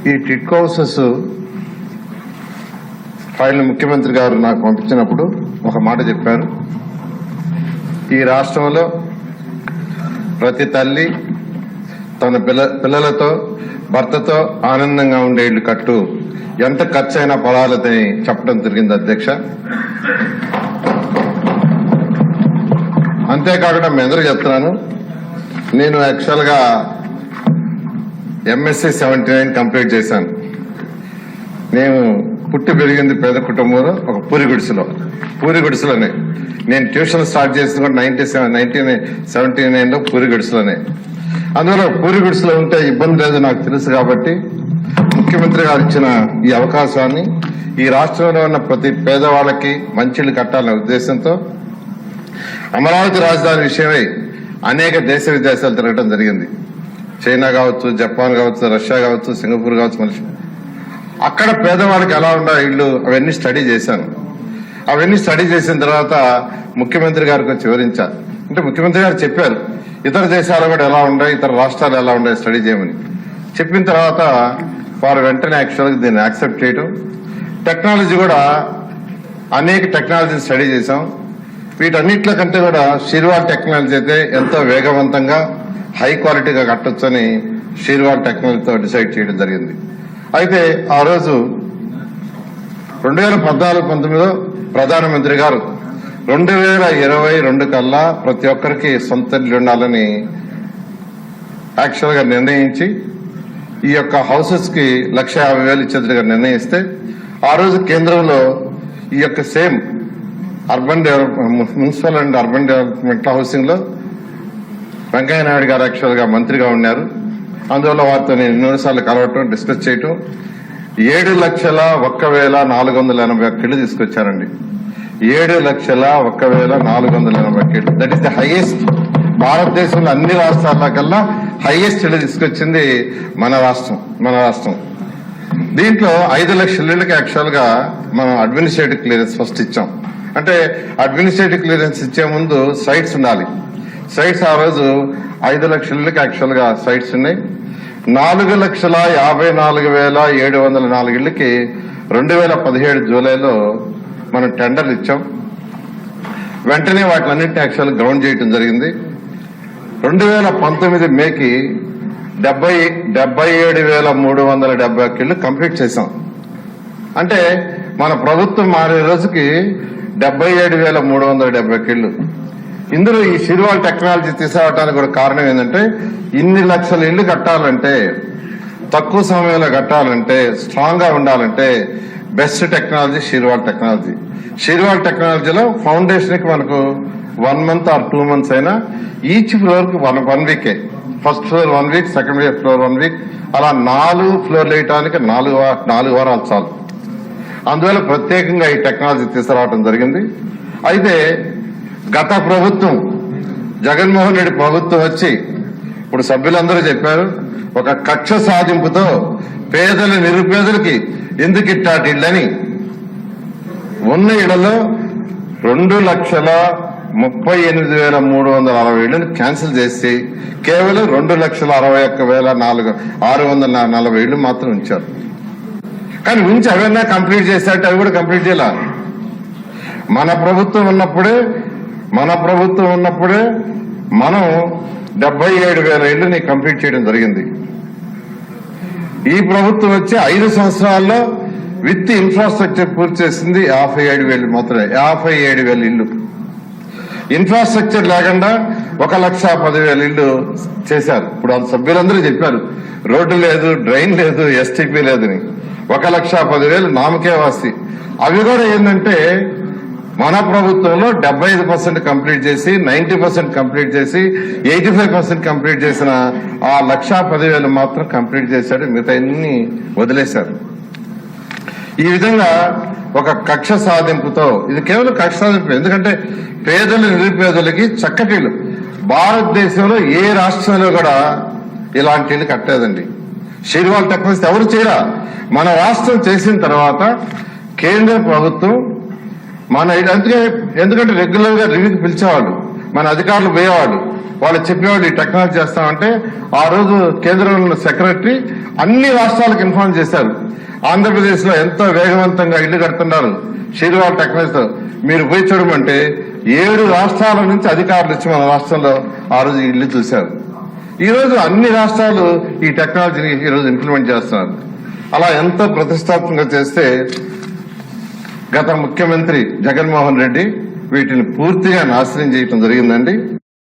ఈ TIDCO houses file ముఖ్యమంత్రి గారు నాకు పంపించినప్పుడు ఒక మాట చెప్పారు. ఈ రాష్ట్రంలో ప్రతి తల్లి తన పిల్లలతో భర్తతో ఆనందంగా ఉండే ఇల్లు కట్టు, ఎంత ఖర్చైనా పడాలని చెప్పడం జరిగింది అధ్యక్ష. అంతేకాకుండా మీ అందరూ చెప్తున్నాను, నేను యాక్చువల్ గా MSc 79 కంప్లీట్ చేశాను. నేను పుట్టి పెరిగింది పేద కుటుంబంలో, ఒక పూరి గుడిసెలోనే. నేను ట్యూషన్ స్టార్ట్ చేసింది కూడా 1979లో పూరి గుడిసెలోనే. అందువల్ల పూరి గుడిసెలో ఉంటే ఇబ్బంది లేదు నాకు తెలుసు కాబట్టి ముఖ్యమంత్రి గారు ఇచ్చిన ఈ అవకాశాన్ని ఈ రాష్ట్రంలో ఉన్న ప్రతి పేదవాళ్ళకి మంచిళ్ళు కట్టాలనే ఉద్దేశంతో అమరావతి రాజధాని విషయమై అనేక దేశ విదేశాలు తిరగడం జరిగింది. చైనా కావచ్చు, జపాన్ కావచ్చు, రష్యా కావచ్చు, సింగపూర్ కావచ్చు, మలేషియా. అక్కడ పేదవాళ్ళకి ఎలా ఉండాలి ఇళ్ళు అవన్నీ స్టడీ చేశాను. అవన్నీ స్టడీ చేసిన తర్వాత ముఖ్యమంత్రి గారికి వచ్చి వివరించారు. అంటే ముఖ్యమంత్రి గారు చెప్పారు ఇతర దేశాలు కూడా ఎలా ఉన్నాయి, ఇతర రాష్ట్రాలు ఎలా ఉన్నాయి స్టడీ చేయమని చెప్పిన తర్వాత వారు వెంటనే యాక్చువల్గా దీన్ని యాక్సెప్ట్ చేయడం. టెక్నాలజీ కూడా అనేక టెక్నాలజీని స్టడీ చేశాం. వీటన్నిటిలో కంటే కూడా షీర్వాల్ టెక్నాలజీ అయితే ఎంతో వేగవంతంగా హై క్వాలిటీగా కట్టొచ్చని షీర్వాల్ టెక్నాలజీతో డిసైడ్ చేయడం జరిగింది. అయితే ఆ రోజు 2014-19లో ప్రధానమంత్రి గారు 2022 కల్లా ప్రతి ఒక్కరికి సొంత ఇల్లు ఉండాలని యాక్చువల్ గా నిర్ణయించి ఈ యొక్క హౌసెస్ కి 1,50,000 ఇచ్చేదిగా నిర్ణయిస్తే ఆ రోజు కేంద్రంలో ఈ యొక్క same municipal and urban development housing లో వెంకయ్య నాయుడు గారు యాక్చువల్ గా మంత్రిగా ఉన్నారు. అందువల్ల వారితో నేను ఎన్నోసార్లు కలవటం, డిస్కస్ చేయటం 7,01,481 ఇళ్లు తీసుకొచ్చారండి. 7,01,481 ఇళ్లు. దట్ ఈస్ ది హైయెస్ట్ భారతదేశంలో అన్ని రాష్ట్రాల కల్లా హైయెస్ట్ ఇళ్లు తీసుకొచ్చింది మన రాష్ట్రం. దీంట్లో 5 లక్షల ఇళ్లకి యాక్చువల్ గా మనం అడ్మినిస్ట్రేటివ్ క్లియరెన్స్ ఫస్ట్ ఇచ్చాం. అంటే అడ్మినిస్ట్రేటివ్ క్లియరెన్స్ ఇచ్చే ముందు సైట్స్ ఉండాలి. సైట్స్ ఆ రోజు 5 లక్షల ఇళ్లకి యాక్చువల్ గా సైట్స్ ఉన్నాయి. 4,54,704 ఇళ్లకి 2017 జూలైలో మనం టెండర్లు ఇచ్చాం. వెంటనే వాటిని అన్నింటినీ యాక్చువల్ గ్రౌండ్ చేయడం జరిగింది. 2019 మేకి 77,371 ఇళ్లు కంప్లీట్ చేశాం. అంటే మన ప్రభుత్వం మారే రోజుకి 77,371 ఇళ్లు. ఇందులో ఈ షీర్వాల్ టెక్నాలజీ తీసుకురావడానికి కూడా కారణం ఏంటంటే ఇన్ని లక్షల ఇళ్లు కట్టాలంటే, తక్కువ సమయంలో కట్టాలంటే, స్ట్రాంగ్ గా ఉండాలంటే best technology shear wall technology. Shear wall టెక్నాలజీలో ఫౌండేషన్ కి మనకు 1 మంత్ ఆర్ 2 మంత్స్ అయినా ఈచ్ ఫ్లోర్ కి 1 వీకే. First floor 1 week, second floor 1 week, అలా 4 ఫ్లోర్లు వేయడానికి 4 వారాలు చాలు. అందువల్ల ప్రత్యేకంగా ఈ టెక్నాలజీ తీసుకురావడం జరిగింది. అయితే గత ప్రభుత్వం జగన్మోహన్ రెడ్డి ప్రభుత్వం వచ్చి ఇప్పుడు సభ్యులందరూ చెప్పారు, ఒక కక్ష సాధింపుతో నిరుపేదలకి ఎందుకు ఇట్టాటి ఇళ్ళని ఉన్న ఇళ్లలో 2,38,340 ఇళ్లను క్యాన్సిల్ చేసి కేవలం 2,61,640 ఇళ్లు మాత్రం ఉంచారు. కానీ ఉంచి అవన్నీ కంప్లీట్ చేశారంటే అవి కూడా కంప్లీట్ చేయాల. మన ప్రభుత్వం ఉన్నప్పుడే మనం 77,000 ఇళ్లని కంప్లీట్ చేయడం జరిగింది. ఈ ప్రభుత్వం వచ్చి 5 సంవత్సరాల్లో విత్ ఇన్ఫ్రాస్ట్రక్చర్ పూర్తి చేసింది 57,000 మాత్రమే. 57,000 ఇళ్లు. ఇన్ఫ్రాస్ట్రక్చర్ లేకుండా 1,10,000 ఇళ్లు చేశారు. ఇప్పుడు ఆ సభ్యులందరూ చెప్పారు రోడ్డు లేదు, డ్రైన్ లేదు, ఎస్టీపీ లేదని. 1,10,000 నామకే వాసి. అవి కూడా ఏంటంటే మన ప్రభుత్వంలో 75% కంప్లీట్ చేసి, 90% కంప్లీట్ చేసి, 85% కంప్లీట్ చేసిన ఆ 1,10,000 మాత్రం కంప్లీట్ చేశాడు. మిగతా అన్ని వదిలేశారు. ఈ విధంగా ఒక కక్ష సాధింపుతో, ఇది కేవలం కక్ష సాధింపు. ఎందుకంటే నిరుపేదలకి చక్కటి ఇల్లు భారతదేశంలో ఏ రాష్ట్రంలో కూడా ఇలాంటి ఇల్లు కట్టలేదండి. షీర్వాల్ టెక్నాలజీ ఎవరు చేయరా. మన రాష్ట్రం చేసిన తర్వాత కేంద్ర ప్రభుత్వం మన ఎందుకంటే రెగ్యులర్ గా రివ్యూకి పిలిచేవాళ్ళు, మన అధికారులు పోయేవాళ్ళు. వాళ్ళు చెప్పేవాళ్ళు ఈ టెక్నాలజీ చేస్తామంటే ఆ రోజు కేంద్రంలో సెక్రటరీ అన్ని రాష్ట్రాలకు ఇన్ఫార్మ్ చేశారు. ఆంధ్రప్రదేశ్ లో ఎంతో వేగవంతంగా ఇళ్లు కడుతున్నారు షీర్వాల్ టెక్నాలజీతో. మీరు పోయి చూడమంటే 7 రాష్ట్రాల నుంచి అధికారులు వచ్చి మన రాష్ట్రంలో ఆ రోజు ఇళ్లు చూశారు. ఈ రోజు అన్ని రాష్ట్రాలు ఈ టెక్నాలజీని ఈ రోజు ఇంప్లిమెంట్ చేస్తున్నారు. అలా ఎంతో ప్రతిష్టాత్మకంగా చేస్తే గత ముఖ్యమంత్రి జగన్మోహన్ రెడ్డి వీటిని పూర్తిగా నాశనం చేయటం జరిగిందండి.